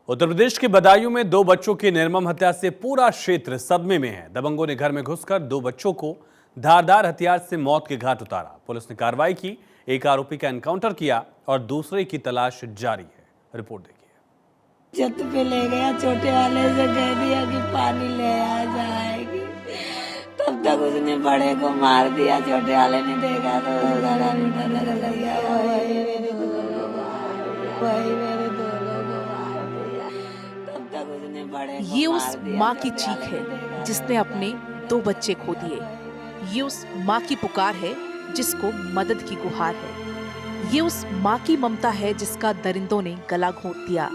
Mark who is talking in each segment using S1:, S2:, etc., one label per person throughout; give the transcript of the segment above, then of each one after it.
S1: उत्तर प्रदेश के बदायूं में दो बच्चों की निर्मम हत्या से पूरा क्षेत्र सदमे में है। दबंगों ने घर में घुसकर दो बच्चों को धारदार हथियार से मौत के घाट उतारा। पुलिस ने कार्रवाई की, एक आरोपी का एनकाउंटर किया और दूसरे की तलाश जारी है। रिपोर्ट देखिए।
S2: छत पे ले गया, छोटे वाले से कह दिया कि पानी ले आ जाएगी। तब तक उसने बड़े को मार दिया। छोटे वाले ने देखा तो गला में डर लगा, वही मेरे दोनों को मार दिया। तब तक उसने बड़े को
S3: ये उस
S2: मार दिया।
S3: माँ की चीख है जिसने अपने दो बच्चे खो दिए। ये उस माँ की पुकार है जिसको मदद की गुहार है। ये उस माँ की ममता है जिसका दरिंदों ने गला घोंट दिया।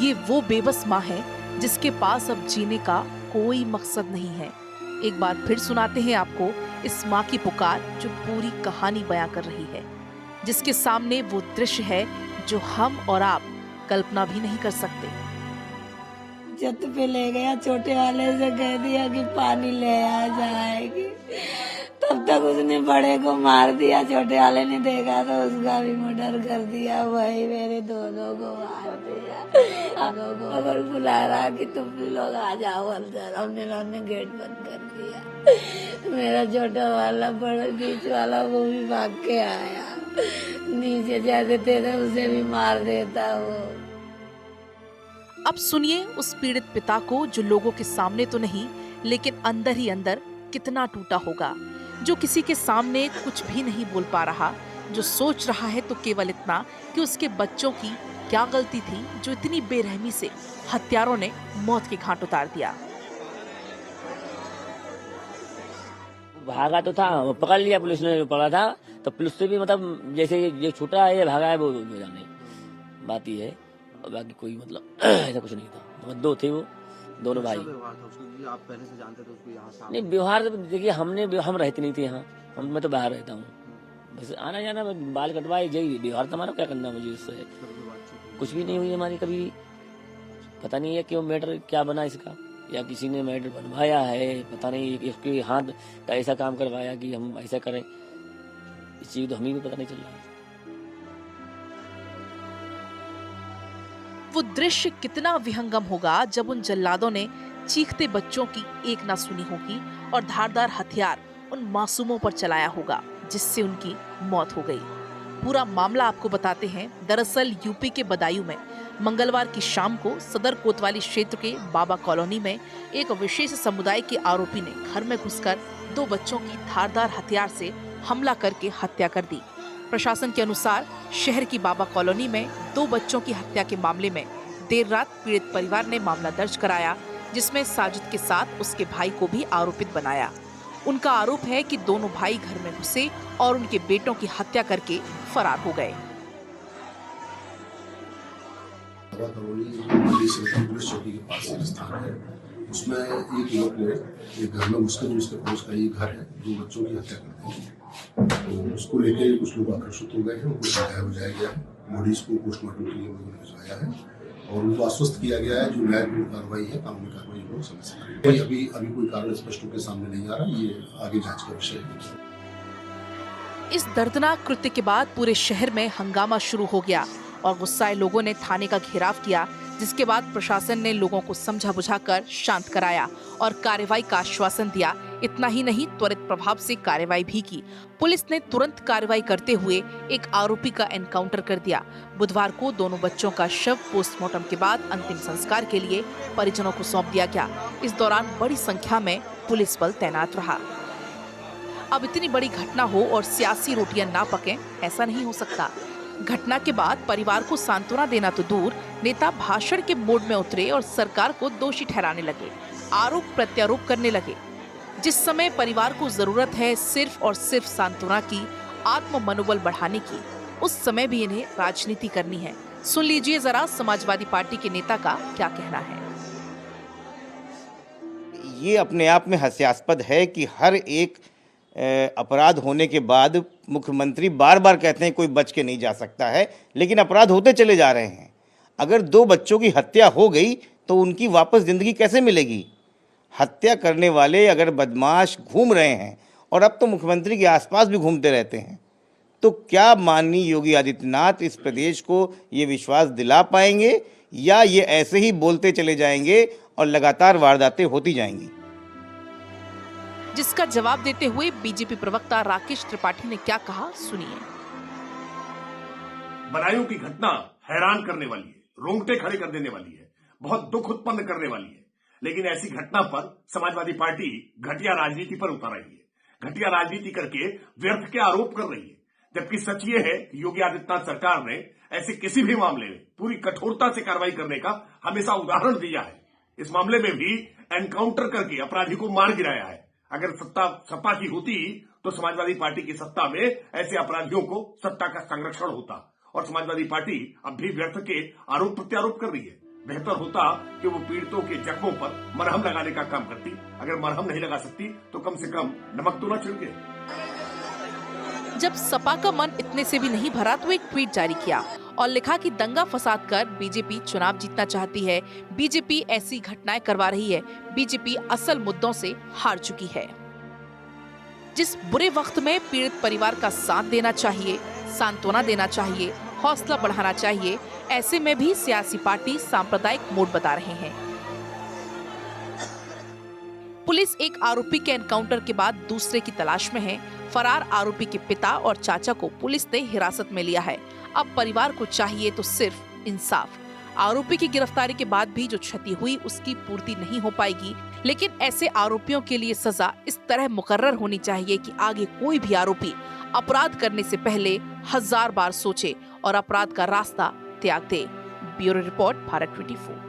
S3: ये वो बेबस माँ है जिसके पास अब जीने का कोई मकसद नहीं है। एक बार फिर सुनाते हैं आपको इस माँ की पुकार जो पूरी कहानी बयां कर रही है, जिसके सामने वो दृश्य है जो हम और आप कल्पना भी नहीं कर सकते।
S2: छत पे ले गया, छोटे वाले से कह दिया कि पानी ले आ जाएगी। तब तक उसने बड़े को मार दिया। छोटे वाले ने देखा तो उसका भी मर्डर कर दिया। वही मेरे दोनों को मार दिया। अगर बुला रहा कि तुम भी लोग आ जाओ अंदर, हमने गेट बंद कर दिया। मेरा छोटा वाला बड़ा बीच वाला वो भी भाग के आया। नीचे जाते थे तो उसे भी मार देता वो।
S3: अब सुनिए उस पीड़ित पिता को जो लोगों के सामने तो नहीं लेकिन अंदर ही अंदर कितना टूटा होगा, जो किसी के सामने कुछ भी नहीं बोल पा रहा, जो सोच रहा है तो केवल इतना कि उसके बच्चों की क्या गलती थी जो इतनी बेरहमी से हत्यारों ने मौत के घाट उतार दिया।
S4: भागा तो था, वो पकड़ लिया, पुलिस ने पकड़ा था तो पुलिस से भी मतलब जैसे ये छूटा है ये भागा है वो नहीं बात ही है। और बाकी कोई मतलब ऐसा कुछ नहीं था। मतलब दो थे वो दोनों भाई।
S5: आप पहले से जानते थे उसको यहाँ सामने?
S4: नहीं व्यवहार देखिए हम रहते नहीं थे यहाँ, मैं तो बाहर रहता हूँ। बस आना जाना बाल कटवाए यही व्यवहार। तुम्हारा क्या करना मुझे उससे? कुछ भी नहीं हुई हमारी कभी। पता नहीं है क्यों मैटर क्या बना इसका, या किसी ने मैटर बनवाया है पता नहीं, इसके हाथ का ऐसा काम करवाया कि हम ऐसा करें, इस चीज तो हमें भी पता नहीं चल रहा है।
S3: वो दृश्य कितना विहंगम होगा जब उन जल्लादों ने चीखते बच्चों की एक ना सुनी होगी और धारदार हथियार उन मासूमों पर चलाया होगा जिससे उनकी मौत हो गई। पूरा मामला आपको बताते हैं। दरअसल यूपी के बदायूं में मंगलवार की शाम को सदर कोतवाली क्षेत्र के बाबा कॉलोनी में एक विशेष समुदाय के आरोपी ने घर में घुसकर दो बच्चों की धारदार हथियार से हमला करके हत्या कर दी। प्रशासन के अनुसार शहर की बाबा कॉलोनी में दो बच्चों की हत्या के मामले में देर रात पीड़ित परिवार ने मामला दर्ज कराया, जिसमें साजिद के साथ उसके भाई को भी आरोपित बनाया। उनका आरोप है कि दोनों भाई घर में घुसे और उनके बेटों की हत्या करके फरार हो गए।
S6: बाबा कॉलोनी पुलिस चौकी के पास एक स्थान है, उसमें एक युवक ने एक घर में घुसकर, जो इसके पड़ोस का ये घर है, दो बच्चों की हत्या कर दी। तो उसको लेके कुछ लोग आकर्षित हो गए हैं, उनको बुझाया गया है, बॉडीज को पोस्टमार्टम के लिए उन्होंने भिजवाया है और उनको आश्वस्त किया गया है जो न्यायपूर्ण कार्रवाई है, कानूनी कार्रवाई लोग समय से करेंगे। अभी कोई कारण स्पष्ट रूप से सामने नहीं आ रहा, ये आगे जांच का विषय है।
S3: इस दर्दनाक कृत्य के बाद पूरे शहर में हंगामा शुरू हो गया और गुस्साए लोगों ने थाने का घेराव किया, जिसके बाद प्रशासन ने लोगों को समझा बुझाकर शांत कराया और कार्रवाई का आश्वासन दिया। इतना ही नहीं, त्वरित प्रभाव से कार्रवाई भी की। पुलिस ने तुरंत कार्रवाई करते हुए एक आरोपी का एनकाउंटर कर दिया। बुधवार को दोनों बच्चों का शव पोस्टमार्टम के बाद अंतिम संस्कार के लिए परिजनों को सौंप दिया गया। इस दौरान बड़ी संख्या में पुलिस बल तैनात रहा। अब इतनी बड़ी घटना हो और सियासी रोटियां ना पकें, ऐसा नहीं हो सकता। घटना के बाद परिवार को सांत्वना देना तो दूर, नेता भाषण के मोड में उतरे और सरकार को दोषी ठहराने लगे, आरोप प्रत्यारोप करने लगे। जिस समय परिवार को जरूरत है सिर्फ और सिर्फ सांत्वना की, आत्म मनोबल बढ़ाने की, उस समय भी इन्हें राजनीति करनी है। सुन लीजिए जरा समाजवादी पार्टी के नेता का क्या कहना है।
S7: ये अपने आप में हास्यास्पद है कि हर एक अपराध होने के बाद मुख्यमंत्री बार बार कहते हैं कोई बच के नहीं जा सकता है, लेकिन अपराध होते चले जा रहे हैं। अगर दो बच्चों की हत्या हो गई तो उनकी वापस जिंदगी कैसे मिलेगी? हत्या करने वाले अगर बदमाश घूम रहे हैं और अब तो मुख्यमंत्री के आसपास भी घूमते रहते हैं, तो क्या माननीय योगी आदित्यनाथ इस प्रदेश को ये विश्वास दिला पाएंगे या ये ऐसे ही बोलते चले जाएंगे और लगातार वारदातें होती जाएंगी।
S3: जिसका जवाब देते हुए बीजेपी प्रवक्ता राकेश त्रिपाठी ने क्या कहा, सुनिए।
S8: बदायूं की घटना हैरान करने वाली है, रोंगटे खड़े कर देने वाली है, बहुत दुख उत्पन्न करने वाली है। लेकिन ऐसी घटना पर समाजवादी पार्टी घटिया राजनीति पर उतर रही है, घटिया राजनीति करके व्यर्थ के आरोप कर रही है। जबकि सच ये है कि योगी आदित्यनाथ सरकार ने ऐसे किसी भी मामले में पूरी कठोरता से कार्रवाई करने का हमेशा उदाहरण दिया है। इस मामले में भी एनकाउंटर करके अपराधी को मार गिराया है। अगर सत्ता की होती तो समाजवादी पार्टी की सत्ता में ऐसे अपराधियों को सत्ता का संरक्षण होता और समाजवादी पार्टी अब भी व्यर्थ के आरोप प्रत्यारोप कर रही है। बेहतर होता कि वो पीड़ितों के जख्मों पर मरहम लगाने का काम करती। अगर मरहम नहीं लगा सकती तो कम से कम नमक तो न छिड़के।
S3: जब सपा का मन इतने से भी नहीं भरा तो एक ट्वीट जारी किया और लिखा कि दंगा फसाद कर बीजेपी चुनाव जीतना चाहती है, बीजेपी ऐसी घटनाएं करवा रही है, बीजेपी असल मुद्दों से हार चुकी है। जिस बुरे वक्त में पीड़ित परिवार का साथ देना चाहिए, सांत्वना देना चाहिए, हौसला बढ़ाना चाहिए, ऐसे में भी सियासी पार्टी सांप्रदायिक मोड बता रहे हैं। पुलिस एक आरोपी के एनकाउंटर के बाद दूसरे की तलाश में है। फरार आरोपी के पिता और चाचा को पुलिस ने हिरासत में लिया है। अब परिवार को चाहिए तो सिर्फ इंसाफ। आरोपी की गिरफ्तारी के बाद भी जो क्षति हुई उसकी पूर्ति नहीं हो पाएगी, लेकिन ऐसे आरोपियों के लिए सजा इस तरह मुकर्रर होनी चाहिए कि आगे कोई भी आरोपी अपराध करने से पहले 1000 बार सोचे और अपराध का रास्ता त्याग दे। Bureau report, Bharat 24।